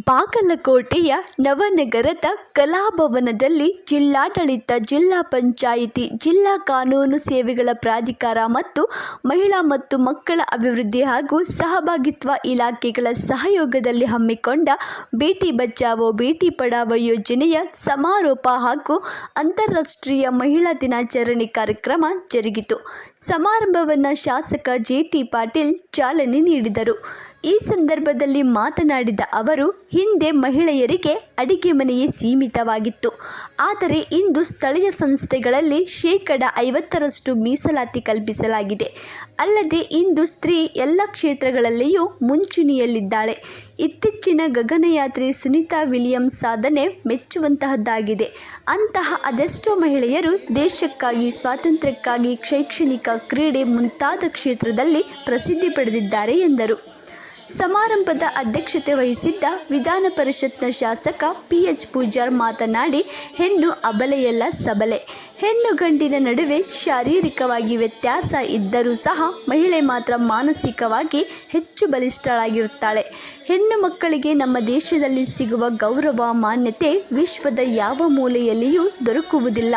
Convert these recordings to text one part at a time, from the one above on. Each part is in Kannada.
ಬಾಗಲಕೋಟೆಯ ನವನಗರದ ಕಲಾಭವನದಲ್ಲಿ ಜಿಲ್ಲಾಡಳಿತ, ಜಿಲ್ಲಾ ಪಂಚಾಯಿತಿ, ಜಿಲ್ಲಾ ಕಾನೂನು ಸೇವೆಗಳ ಪ್ರಾಧಿಕಾರ ಮತ್ತು ಮಹಿಳಾ ಮತ್ತು ಮಕ್ಕಳ ಅಭಿವೃದ್ಧಿ ಹಾಗೂ ಸಹಭಾಗಿತ್ವ ಇಲಾಖೆಗಳ ಸಹಯೋಗದಲ್ಲಿ ಹಮ್ಮಿಕೊಂಡ ಬೇಟಿ ಬಚಾವೋ ಬೇಟಿ ಪಢಾವೋ ಯೋಜನೆಯ ಸಮಾರೋಪ ಹಾಗೂ ಅಂತಾರಾಷ್ಟ್ರೀಯ ಮಹಿಳಾ ದಿನಾಚರಣೆ ಕಾರ್ಯಕ್ರಮ ಜರುಗಿತು. ಸಮಾರಂಭವನ್ನು ಶಾಸಕ ಜೆ.ಟಿ. ಪಾಟೀಲ್ ಚಾಲನೆ ನೀಡಿದರು. ಈ ಸಂದರ್ಭದಲ್ಲಿ ಮಾತನಾಡಿದ ಅವರು, ಹಿಂದೆ ಮಹಿಳೆಯರಿಗೆ ಅಡಿಗೆ ಮನೆಯೇ ಸೀಮಿತವಾಗಿತ್ತು. ಆದರೆ ಇಂದು ಸ್ಥಳೀಯ ಸಂಸ್ಥೆಗಳಲ್ಲಿ 50% ಮೀಸಲಾತಿ ಕಲ್ಪಿಸಲಾಗಿದೆ. ಅಲ್ಲದೆ ಇಂದು ಸ್ತ್ರೀ ಎಲ್ಲ ಕ್ಷೇತ್ರಗಳಲ್ಲಿಯೂ ಮುಂಚೂಣಿಯಲ್ಲಿದ್ದಾಳೆ. ಇತ್ತೀಚಿನ ಗಗನಯಾತ್ರಿ ಸುನೀತಾ ವಿಲಿಯಮ್ಸ್ ಸಾಧನೆ ಮೆಚ್ಚುವಂತಹದ್ದಾಗಿದೆ. ಅಂತಹ ಅದೆಷ್ಟೋ ಮಹಿಳೆಯರು ದೇಶಕ್ಕಾಗಿ, ಸ್ವಾತಂತ್ರ್ಯಕ್ಕಾಗಿ, ಶೈಕ್ಷಣಿಕ, ಕ್ರೀಡೆ ಮುಂತಾದ ಕ್ಷೇತ್ರದಲ್ಲಿ ಪ್ರಸಿದ್ಧಿ ಪಡೆದಿದ್ದಾರೆ ಎಂದರು. ಸಮಾರಂಭದ ಅಧ್ಯಕ್ಷತೆ ವಹಿಸಿದ್ದ ವಿಧಾನ ಪರಿಷತ್ನ ಶಾಸಕ ಪಿ.ಎಚ್. ಪೂಜಾರ್ ಮಾತನಾಡಿ, ಹೆಣ್ಣು ಅಬಲೆಯಲ್ಲ ಸಬಲೆ. ಹೆಣ್ಣು ಗಂಡಿನ ನಡುವೆ ಶಾರೀರಿಕವಾಗಿ ವ್ಯತ್ಯಾಸ ಇದ್ದರೂ ಸಹ ಮಹಿಳೆ ಮಾತ್ರ ಮಾನಸಿಕವಾಗಿ ಹೆಚ್ಚು ಬಲಿಷ್ಠಳಾಗಿರುತ್ತಾಳೆ. ಹೆಣ್ಣು ಮಕ್ಕಳಿಗೆ ನಮ್ಮ ದೇಶದಲ್ಲಿ ಸಿಗುವ ಗೌರವ, ಮಾನ್ಯತೆ ವಿಶ್ವದ ಯಾವ ಮೂಲೆಯಲ್ಲಿಯೂ ದೊರಕುವುದಿಲ್ಲ.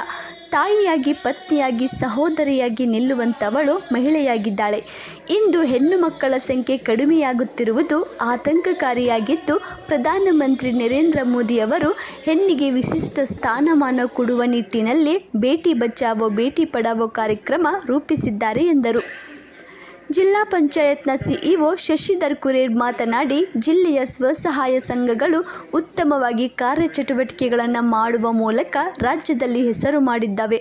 ತಾಯಿಯಾಗಿ, ಪತ್ನಿಯಾಗಿ, ಸಹೋದರಿಯಾಗಿ ನಿಲ್ಲುವಂಥವಳು ಮಹಿಳೆಯಾಗಿದ್ದಾಳೆ. ಇಂದು ಹೆಣ್ಣು ಮಕ್ಕಳ ಸಂಖ್ಯೆ ಕಡಿಮೆಯಾಗುತ್ತಿರುವುದು ಆತಂಕಕಾರಿಯಾಗಿದ್ದು, ಪ್ರಧಾನಮಂತ್ರಿ ನರೇಂದ್ರ ಮೋದಿಯವರು ಹೆಣ್ಣಿಗೆ ವಿಶಿಷ್ಟ ಸ್ಥಾನಮಾನ ಕೊಡುವ ನಿಟ್ಟಿನಲ್ಲಿ ಬೇಟಿ ಬಚಾವೋ ಬೇಟಿ ಪಢಾವೋ ಕಾರ್ಯಕ್ರಮ ರೂಪಿಸಿದ್ದಾರೆ ಎಂದರು. ಜಿಲ್ಲಾ ಪಂಚಾಯತ್ನ ಸಿಇಒ ಶಶಿಧರ್ ಕುರೇರ್ ಮಾತನಾಡಿ, ಜಿಲ್ಲೆಯ ಸ್ವಸಹಾಯ ಸಂಘಗಳು ಉತ್ತಮವಾಗಿ ಕಾರ್ಯಚಟುವಟಿಕೆಗಳನ್ನು ಮಾಡುವ ಮೂಲಕ ರಾಜ್ಯದಲ್ಲಿ ಹೆಸರು ಮಾಡಿದ್ದಾವೆ.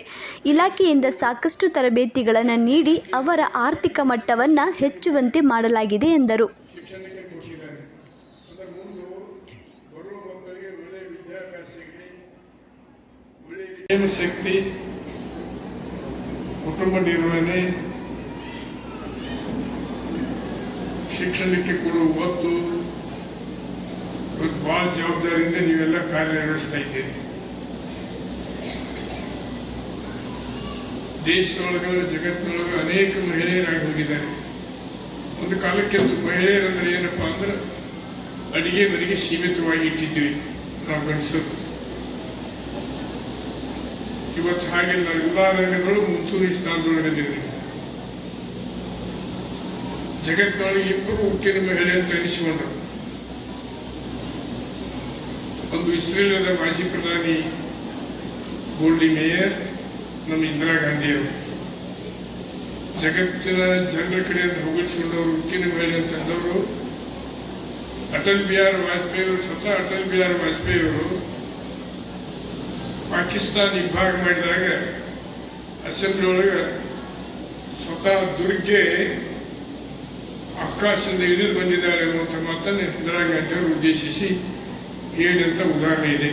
ಇಲಾಖೆಯಿಂದ ಸಾಕಷ್ಟು ತರಬೇತಿಗಳನ್ನು ನೀಡಿ ಅವರ ಆರ್ಥಿಕ ಮಟ್ಟವನ್ನು ಹೆಚ್ಚುವಂತೆ ಮಾಡಲಾಗಿದೆ ಎಂದರು. ಕುಟುಂಬ ನಿರ್ವಹಣೆ, ಶಿಕ್ಷಣಕ್ಕೆ ಕೊಡುವ ಒತ್ತು ಬಹಳ ಜವಾಬ್ದಾರಿಯಿಂದ ನೀವೆಲ್ಲ ಕಾರ್ಯನಿರ್ವಹಿಸ್ತಾ ಇದ್ದೀರಿ. ದೇಶದೊಳಗ, ಜಗತ್ತಿನೊಳಗೆ ಅನೇಕ ಮಹಿಳೆಯರಾಗಿ ಹೋಗಿದ್ದಾರೆ. ಒಂದು ಕಾಲಕ್ಕೆ ಮಹಿಳೆಯರಂದ್ರೆ ಏನಪ್ಪಾ ಅಂದ್ರೆ ಅಡಿಗೆ ಮನೆಗೆ ಸೀಮಿತವಾಗಿ ಇಟ್ಟಿದ್ದೀವಿ ನಾವು ಗಂಡಸರು. ಇವತ್ತು ಹಾಗೆಲ್ಲ ಎಲ್ಲ ರಂಗದೊಳಗೆ ಮುಂಚೂಣಿ ಸ್ಥಾನದೊಳಗಿದ್ದೀವಿ. ಜಗತ್ತಿನೊಳಗೆ ಇಬ್ಬರು ಉಕ್ಕಿನ ಮಹಿಳೆ ಅಂತ ಎನಿಸಿಕೊಂಡರು. ಒಂದು ಇಸ್ರೇಲದ ಮಾಜಿ ಪ್ರಧಾನಿ ಗೋಲ್ಡಿ ಮೇಯರ್, ನಮ್ಮ ಇಂದಿರಾ ಗಾಂಧಿಯವರು. ಜಗತ್ತಿನ ಜನರ ಕಡೆಯಿಂದ ಹೋಗಿಸಿಕೊಂಡವರು ಉಕ್ಕಿನ ಮಹಿಳೆ ಅಂತಂದವರು ಅಟಲ್ ಬಿಹಾರಿ ವಾಜಪೇಯಿ ಅವರು. ಸ್ವತಃ ಅಟಲ್ ಬಿಹಾರಿ ವಾಜಪೇಯಿ ಅವರು ಪಾಕಿಸ್ತಾನ ವಿಭಾಗ ಮಾಡಿದಾಗ ಅಸೆಂಬ್ಲಿ ಒಳಗೆ ಸ್ವತಃ ದುರ್ಗೆ ಆಕಾಶದಿಂದ ಇಳಿದು ಬಂದಿದ್ದಾರೆ ಅನ್ನುವಂಥ ಮಾತನ್ನು ಇಂದಿರಾ ಗಾಂಧಿಯವರು ಉದ್ದೇಶಿಸಿ ಹೇಳಿದಂಥ ಉದಾಹರಣೆ ಇದೆ.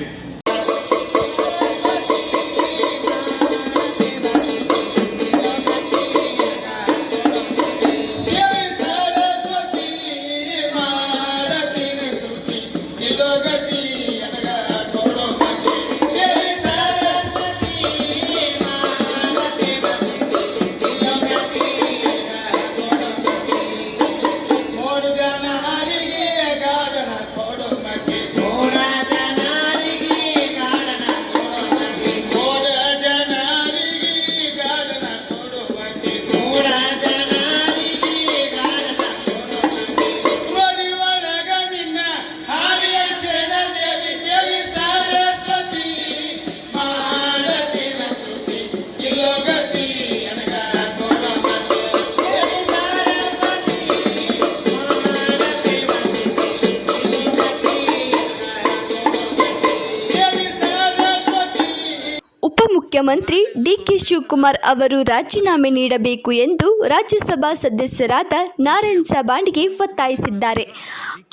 ಮುಖ್ಯಮಂತ್ರಿ ಡಿ.ಕೆ. ಶಿವಕುಮಾರ್ ಅವರು ರಾಜೀನಾಮೆ ನೀಡಬೇಕು ಎಂದು ರಾಜ್ಯಸಭಾ ಸದಸ್ಯರಾದ ನಾರಾಯಣ್ ಸಾಬಾಣಿಗೆ ಒತ್ತಾಯಿಸಿದ್ದಾರೆ.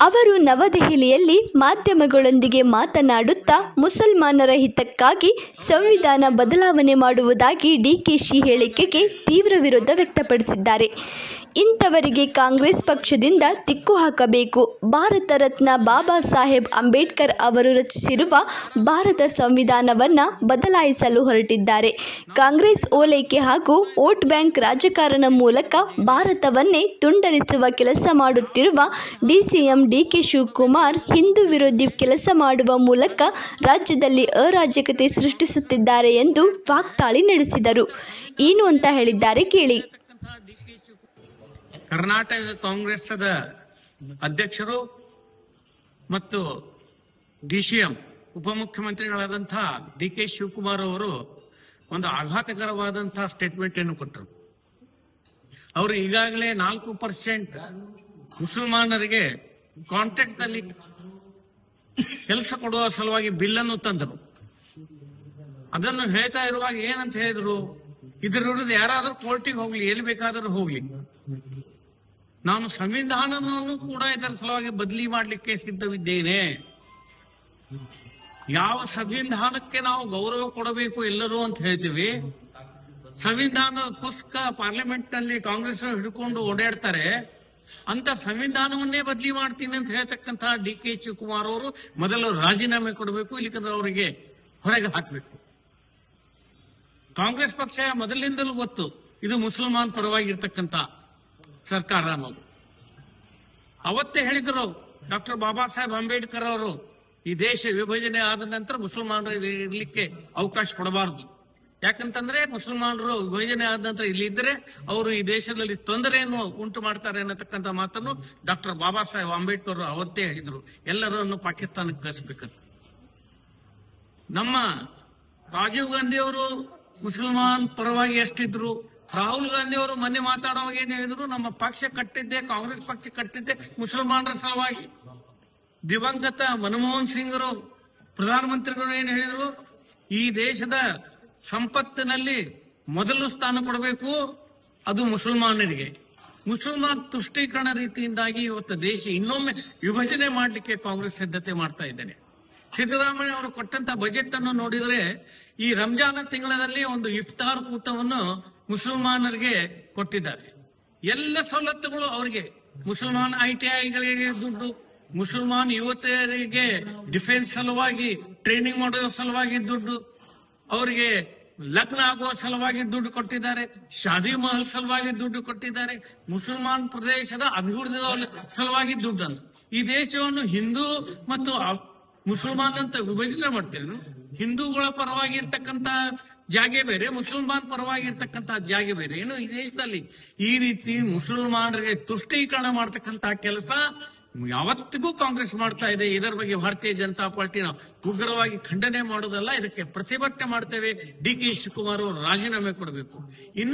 ಅವರು ನವದೆಹಲಿಯಲ್ಲಿ ಮಾಧ್ಯಮಗಳೊಂದಿಗೆ ಮಾತನಾಡುತ್ತಾ, ಮುಸಲ್ಮಾನರ ಹಿತಕ್ಕಾಗಿ ಸಂವಿಧಾನ ಬದಲಾವಣೆ ಮಾಡುವುದಾಗಿ ಡಿಕೆಶಿ ಹೇಳಿಕೆಗೆ ತೀವ್ರ ವಿರೋಧ ವ್ಯಕ್ತಪಡಿಸಿದ್ದಾರೆ. ಇಂಥವರಿಗೆ ಕಾಂಗ್ರೆಸ್ ಪಕ್ಷದಿಂದ ದಿಕ್ಕು ಹಾಕಬೇಕು. ಭಾರತ ರತ್ನ ಬಾಬಾ ಸಾಹೇಬ್ ಅಂಬೇಡ್ಕರ್ ಅವರು ರಚಿಸಿರುವ ಭಾರತ ಸಂವಿಧಾನವನ್ನು ಬದಲಾಯಿಸಲು ಹೊರಟಿದ್ದಾರೆ. ಕಾಂಗ್ರೆಸ್ ಓಲೈಕೆ ಹಾಗೂ ವೋಟ್ ಬ್ಯಾಂಕ್ ರಾಜಕಾರಣ ಮೂಲಕ ಭಾರತವನ್ನೇ ತುಂಡರಿಸುವ ಕೆಲಸ ಮಾಡುತ್ತಿರುವ ಡಿಸಿಎಂ ಡಿಕೆ ಶಿವಕುಮಾರ್ ಹಿಂದೂ ವಿರೋಧಿ ಕೆಲಸ ಮಾಡುವ ಮೂಲಕ ರಾಜ್ಯದಲ್ಲಿ ಅರಾಜಕತೆ ಸೃಷ್ಟಿಸುತ್ತಿದ್ದಾರೆ ಎಂದು ವಾಗ್ದಾಳಿ ನಡೆಸಿದರು. ಏನು ಅಂತ ಹೇಳಿದ್ದಾರೆ ಕೇಳಿ. ಕರ್ನಾಟಕ ಕಾಂಗ್ರೆಸ್ದ ಅಧ್ಯಕ್ಷರು ಮತ್ತು ಡಿಸಿಎಂ ಉಪಮುಖ್ಯಮಂತ್ರಿಗಳಾದಂತಹ ಡಿಕೆ ಶಿವಕುಮಾರ್ ಅವರು ಒಂದು ಆಘಾತಕರವಾದಂತಹ ಸ್ಟೇಟ್ಮೆಂಟ್ ಅನ್ನು ಕೊಟ್ಟರು. ಅವರು ಈಗಾಗಲೇ 4% ಮುಸಲ್ಮಾನರಿಗೆ ಕಾಂಟ್ರಾಕ್ಟ್ ನಲ್ಲಿ ಕೆಲಸ ಕೊಡುವ ಸಲುವಾಗಿ ಬಿಲ್ ಅನ್ನು ತಂದರು. ಅದನ್ನು ಹೇಳ್ತಾ ಇರುವಾಗ ಏನಂತ ಹೇಳಿದ್ರು, ಇದರ ವಿರುದ್ಧ ಯಾರಾದರೂ ಕೋರ್ಟಿಗೆ ಹೋಗ್ಲಿ, ಎಲ್ಲಿ ಬೇಕಾದರೂ ಹೋಗ್ಲಿ, ನಾನು ಸಂವಿಧಾನವನ್ನು ಕೂಡ ಇದರ ಸಲುವಾಗಿ ಬದಲಿ ಮಾಡಲಿಕ್ಕೆ ಸಿದ್ಧವಿದ್ದೇನೆ. ಯಾವ ಸಂವಿಧಾನಕ್ಕೆ ನಾವು ಗೌರವ ಕೊಡಬೇಕು ಎಲ್ಲರೂ ಅಂತ ಹೇಳ್ತೀವಿ, ಸಂವಿಧಾನದ ಪುಸ್ತಕ ಪಾರ್ಲಿಮೆಂಟ್ ನಲ್ಲಿ ಕಾಂಗ್ರೆಸ್ ಹಿಡ್ಕೊಂಡು ಓಡಾಡ್ತಾರೆ, ಅಂತ ಸಂವಿಧಾನವನ್ನೇ ಬದಲಿ ಮಾಡ್ತೀನಿ ಅಂತ ಹೇಳ್ತಕ್ಕಂತಹ ಡಿಕೆ ಶಿವಕುಮಾರ್ ಅವರು ಮೊದಲು ರಾಜೀನಾಮೆ ಕೊಡಬೇಕು, ಇಲ್ಲಂದ್ರೆ ಅವರಿಗೆ ಹೊರಗೆ ಹಾಕಬೇಕು. ಕಾಂಗ್ರೆಸ್ ಪಕ್ಷ ಮೊದಲಿನಿಂದಲೂ ಗೊತ್ತು ಇದು ಮುಸಲ್ಮಾನ್ ಪರವಾಗಿರ್ತಕ್ಕಂಥ ಸರ್ಕಾರ ಅನ್ನೋದು. ಅವತ್ತೇ ಹೇಳಿದ್ರು ಡಾಕ್ಟರ್ ಬಾಬಾ ಸಾಹೇಬ್ ಅಂಬೇಡ್ಕರ್ ಅವರು, ಈ ದೇಶ ವಿಭಜನೆ ಆದ ನಂತರ ಮುಸಲ್ಮಾನರು ಇರ್ಲಿಕ್ಕೆ ಅವಕಾಶ ಕೊಡಬಾರದು. ಯಾಕಂತಂದ್ರೆ ಮುಸಲ್ಮಾನರು ವಿಭಜನೆ ಆದ ನಂತರ ಇಲ್ಲಿ ಇದ್ದರೆ ಅವರು ಈ ದೇಶದಲ್ಲಿ ತೊಂದರೆಯನ್ನು ಉಂಟು ಮಾಡ್ತಾರೆ ಅನ್ನತಕ್ಕಂಥ ಮಾತನ್ನು ಡಾಕ್ಟರ್ ಬಾಬಾ ಸಾಹೇಬ್ ಅಂಬೇಡ್ಕರ್ ಅವತ್ತೇ ಹೇಳಿದ್ರು. ಎಲ್ಲರನ್ನು ಪಾಕಿಸ್ತಾನಕ್ಕೆ ಕಳಿಸಬೇಕಂತ. ನಮ್ಮ ರಾಜೀವ್ ಗಾಂಧಿ ಅವರು ಮುಸಲ್ಮಾನ್ ಪರವಾಗಿ ಎಷ್ಟಿದ್ರು, ರಾಹುಲ್ ಗಾಂಧಿ ಅವರು ಮೊನ್ನೆ ಮಾತಾಡುವಾಗ ಏನ್ ಹೇಳಿದ್ರು, ನಮ್ಮ ಪಕ್ಷ ಕಟ್ಟಿದ್ದೆ, ಕಾಂಗ್ರೆಸ್ ಪಕ್ಷ ಕಟ್ಟಿದ್ದೆ ಮುಸಲ್ಮಾನರ ಸಲುವಾಗಿ. ದಿವಂಗತ ಮನಮೋಹನ್ ಸಿಂಗ್ ಅವರು ಪ್ರಧಾನಮಂತ್ರಿಗಳು ಏನ್ ಹೇಳಿದ್ರು, ಈ ದೇಶದ ಸಂಪತ್ತಿನಲ್ಲಿ ಮೊದಲು ಸ್ಥಾನ ಕೊಡಬೇಕು, ಅದು ಮುಸಲ್ಮಾನರಿಗೆ. ಮುಸಲ್ಮಾನ್ ತುಷ್ಟೀಕರಣ ರೀತಿಯಿಂದಾಗಿ ಇವತ್ತು ದೇಶ ಇನ್ನೊಮ್ಮೆ ವಿಭಜನೆ ಮಾಡಲಿಕ್ಕೆ ಕಾಂಗ್ರೆಸ್ ಸಿದ್ಧತೆ ಮಾಡ್ತಾ ಇದ್ದೇನೆ. ಸಿದ್ದರಾಮಯ್ಯ ಅವರು ಕೊಟ್ಟಂತ ಬಜೆಟ್ ಅನ್ನು ನೋಡಿದ್ರೆ ಈ ರಂಜಾನ್ ತಿಂಗಳಲ್ಲಿ ಒಂದು ಇಫ್ತಾರ್ ಕೂಟವನ್ನು ಮುಸಲ್ಮಾನರಿಗೆ ಕೊಟ್ಟಿದ್ದಾರೆ. ಎಲ್ಲ ಸವಲತ್ತುಗಳು ಅವರಿಗೆ, ಮುಸಲ್ಮಾನ್ ITIಗಳಿಗೆ ದುಡ್ಡು, ಮುಸಲ್ಮಾನ್ ಯುವತಿಯರಿಗೆ ಡಿಫೆನ್ಸ್ ಸಲುವಾಗಿ ಟ್ರೈನಿಂಗ್ ಮಾಡುವ ಸಲುವಾಗಿ ದುಡ್ಡು, ಅವರಿಗೆ ಲಗ್ನ ಆಗುವ ಸಲುವಾಗಿ ದುಡ್ಡು ಕೊಟ್ಟಿದ್ದಾರೆ, ಶಾದಿ ಮಹಲ್ ಸಲುವಾಗಿ ದುಡ್ಡು ಕೊಟ್ಟಿದ್ದಾರೆ, ಮುಸಲ್ಮಾನ್ ಪ್ರದೇಶದ ಅಭಿವೃದ್ಧಿ ಸಲುವಾಗಿ ದುಡ್ಡನ್ನು. ಈ ದೇಶವನ್ನು ಹಿಂದೂ ಮತ್ತು ಮುಸಲ್ಮಾನ್ ಅಂತ ವಿಭಜನೆ ಮಾಡ್ತೀರಿ. ಹಿಂದೂಗಳ ಪರವಾಗಿ ಇರ್ತಕ್ಕಂತ ಜಾಗೆ ಬೇರೆ, ಮುಸಲ್ಮಾನ್ ಪರವಾಗಿ ಇರ್ತಕ್ಕಂತ ಜಾಗೆ ಬೇರೆ. ಏನು ಈ ದೇಶದಲ್ಲಿ ಈ ರೀತಿ ಮುಸಲ್ಮಾನರಿಗೆ ತುಷ್ಟೀಕರಣ ಮಾಡ್ತಕ್ಕಂತ ಕೆಲಸ ಯಾವತ್ತಿಗೂ ಕಾಂಗ್ರೆಸ್ ಮಾಡ್ತಾ ಇದೆ. ಇದರ ಬಗ್ಗೆ ಭಾರತೀಯ ಜನತಾ ಪಾರ್ಟಿ ನಾವು ಉಗ್ರವಾಗಿ ಖಂಡನೆ ಮಾಡೋದಲ್ಲ, ಇದಕ್ಕೆ ಪ್ರತಿಭಟನೆ ಮಾಡ್ತೇವೆ. ಡಿಕೆ ಶಿವಕುಮಾರ್ ಅವರು ರಾಜೀನಾಮೆ ಕೊಡಬೇಕು. ಇನ್ನು